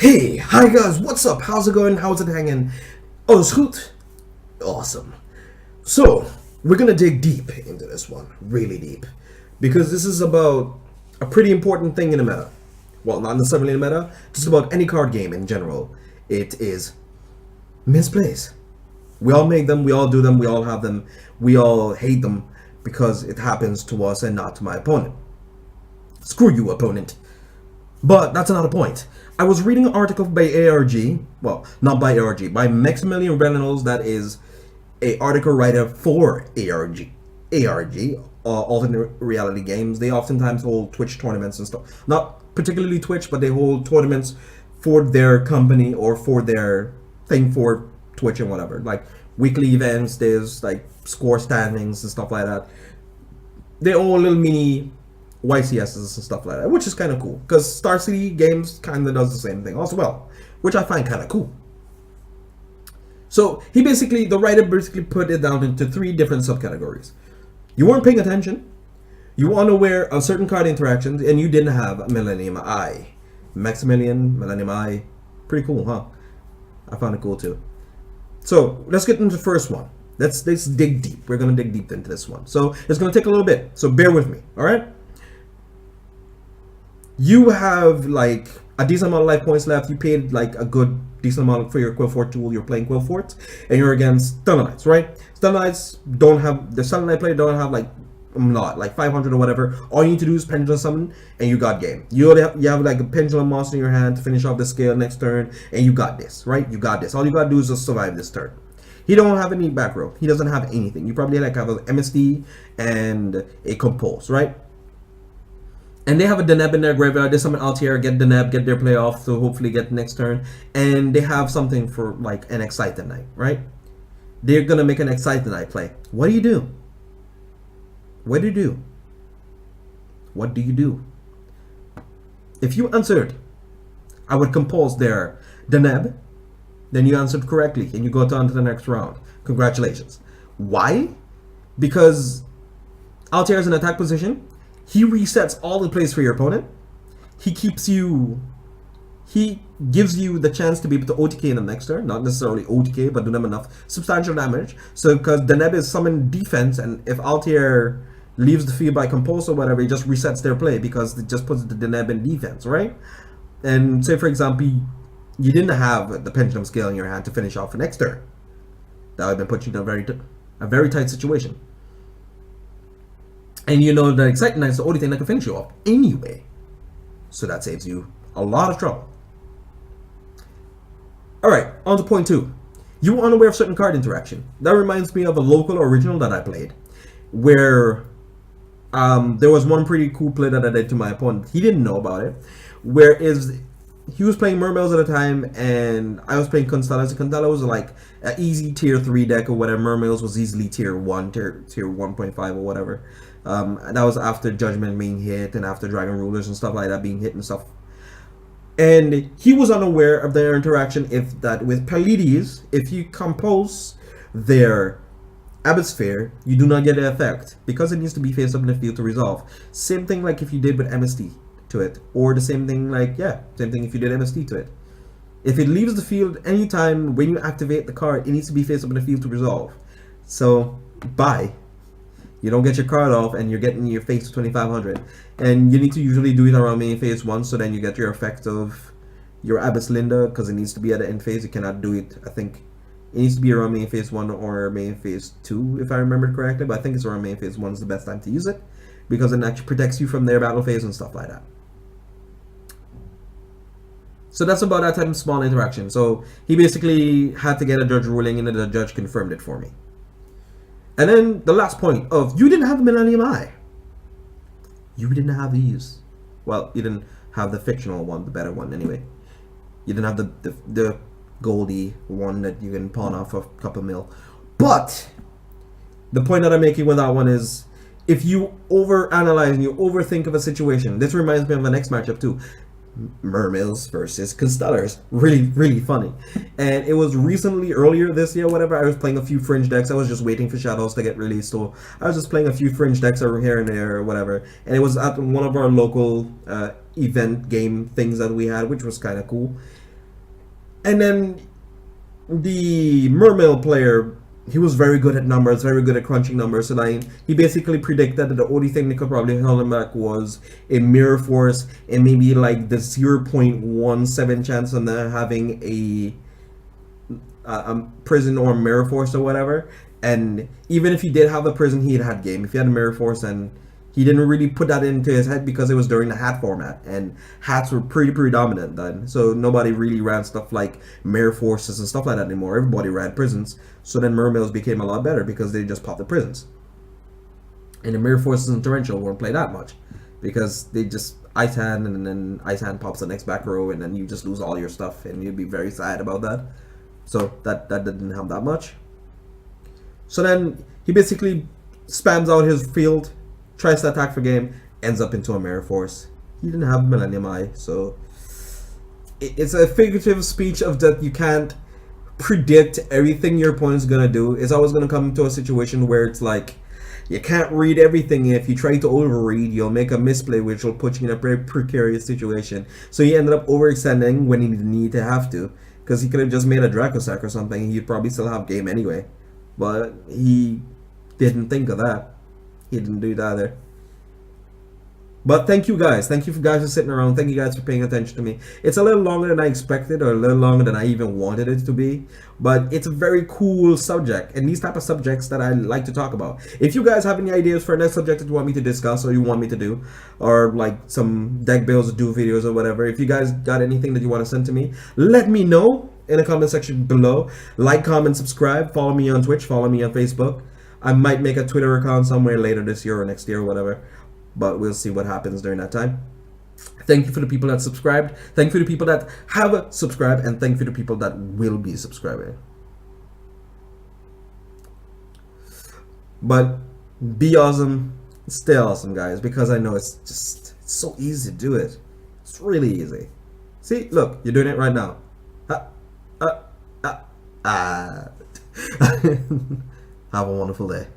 Hey, hi guys, what's up? How's it going? How's it hanging? Oh, it's Hoot. Awesome. So, we're gonna dig deep into this one, really deep, because this is about a pretty important thing in the meta. Well, not necessarily in the meta, just about any card game in general. It is misplays. We all make them, we all do them, we all have them, we all hate them because it happens to us and not to my opponent. Screw you, opponent. But that's another point. I was reading an article by ARG, well, not by ARG, by Maximillian Reynolds, that is a article writer for ARG. ARG, alternate reality games. They oftentimes hold Twitch tournaments and stuff. Not particularly Twitch, but they hold tournaments for their company or for their thing for Twitch and whatever. Like weekly events, there's like score standings and stuff like that. They own little mini YCSs and stuff like that, which is kind of cool because Star City Games kind of does the same thing as well, which I find kind of cool. So the writer basically put it down into three different subcategories. You weren't paying attention, you were unaware of certain card interactions, and you didn't have a Millennium Eye. Maximillian, Millennium Eye, pretty cool, huh? I found it cool too. So let's get into the first one. Let's dig deep. We're gonna dig deep into this one. So it's gonna take a little bit. So bear with me, all right? You have like a decent amount of life points left. You paid like a good decent amount for your Quillfort tool. You're playing Quillfort, and you're against Stun Knights, right? Stun Knights don't have the Stun Knight player don't have like like 500 or whatever. All you need to do is Pendulum Summon, and you got game. You have like a Pendulum Monster in your hand to finish off the scale next turn, and you got this, right? You got this. All you gotta do is just survive this turn. He don't have any back row. He doesn't have anything. You probably like have an MSD and a Compose, right? And they have a Deneb in their graveyard. They summon Altair, get Deneb, get their play off to hopefully get next turn. And they have something for like an Excited Knight, right? They're gonna make an Excited Knight play. What do you do? What do you do? What do you do? If you answered, I would compose their Deneb, then you answered correctly and you go on to the next round. Congratulations. Why? Because Altair is in attack position. He resets all the plays for your opponent. He gives you the chance to be able to OTK in the next turn. Not necessarily OTK, but do them enough substantial damage. So because Deneb is summoned defense, and if Altair leaves the field by Compose or whatever, he just resets their play because it just puts the Deneb in defense, right? And say for example, you didn't have the Pendulum Scale in your hand to finish off the next turn. That would have been put you in a very tight situation. And you know that Excited Knight is the only thing that can finish you off anyway. So that saves you a lot of trouble. Alright, on to point 2. You were unaware of certain card interaction. That reminds me of a local original that I played, where there was one pretty cool play that I did to my opponent. He didn't know about it. Whereas he was playing Mermails at the time, and I was playing Constellas. Constellas was like an easy tier 3 deck or whatever. Mermails was easily tier 1, tier 1.5 or whatever. And that was after Judgment being hit and after Dragon Rulers and stuff like that being hit and stuff. And he was unaware of their interaction with Pleiades, if you compose their Abbosphere, you do not get the effect because it needs to be face up in the field to resolve. Same thing like if you did with MST to it, or the same thing like, same thing if you did MST to it. If it leaves the field anytime when you activate the card, it needs to be face up in the field to resolve. So, bye. You don't get your card off and you're getting your face to 2500. And you need to usually do it around main phase 1, so then you get your effect of your Abyss Linda, because it needs to be at the end phase. You cannot do it, I think it needs to be around main phase 1 or main phase 2 if I remember correctly, but I think it's around main phase 1 is the best time to use it, because it actually protects you from their battle phase and stuff like that. So that's about that type of small interaction. So he basically had to get a judge ruling, and the judge confirmed it for me. And then the last point of, you didn't have the Millennium Eye. You didn't have these. Well, you didn't have the fictional one, the better one anyway. You didn't have the Goldie one that you can pawn off a couple mil. But the point that I'm making with that one is, if you overanalyze and you overthink of a situation, this reminds me of the next matchup too. Mermails versus Constellars. Really funny. And it was recently, earlier this year, whatever, I was playing a few fringe decks. I was just waiting for Shadows to get released, so I was just playing a few fringe decks over here and there or whatever. And it was at one of our local event game things that we had, which was kind of cool. And then the Mermail player, he was very good at numbers, very good at crunching numbers. So like, he basically predicted that the only thing that could probably hold him back was a mirror force and maybe like the 0.17 chance on having a prison or mirror force or whatever. And even if he did have a prison, he had game. If he had a mirror force, and he didn't really put that into his head because it was during the hat format, and hats were pretty predominant then. So nobody really ran stuff like mirror forces and stuff like that anymore. Everybody ran prisons. So then mermails became a lot better because they just popped the prisons. And the mirror forces and torrential won't play that much because they just ice hand, and then ice hand pops the next back row, and then you just lose all your stuff, and you'd be very sad about that. So that didn't help that much. So then he basically spams out his field, tries to attack for game, ends up into a mirror force. He didn't have Millennium Eye, so it's a figurative speech of that you can't predict everything your opponent's gonna do. It's always gonna come to a situation where it's like you can't read everything. If you try to overread, you'll make a misplay, which will put you in a very precarious situation. So he ended up overextending when he didn't need to have to, because he could have just made a Dracosac or something. He'd probably still have game anyway. But he didn't think of that. He didn't do it either. But thank you guys. Thank you for guys for sitting around. Thank you guys for paying attention to me. It's a little longer than I expected, or a little longer than I even wanted it to be. But it's a very cool subject, and these type of subjects that I like to talk about. If you guys have any ideas for a next subject that you want me to discuss or you want me to do, or like some deck builds, do videos or whatever, if you guys got anything that you want to send to me, let me know in the comment section below. Like, comment, subscribe, follow me on Twitch, follow me on Facebook. I might make a Twitter account somewhere later this year or next year or whatever, but we'll see what happens during that time. Thank you for the people that subscribed. Thank you for the people that have subscribed, and thank you for the people that will be subscribing. But be awesome, stay awesome, guys, because I know it's so easy to do it. It's really easy. See, look, you're doing it right now. Have a wonderful day.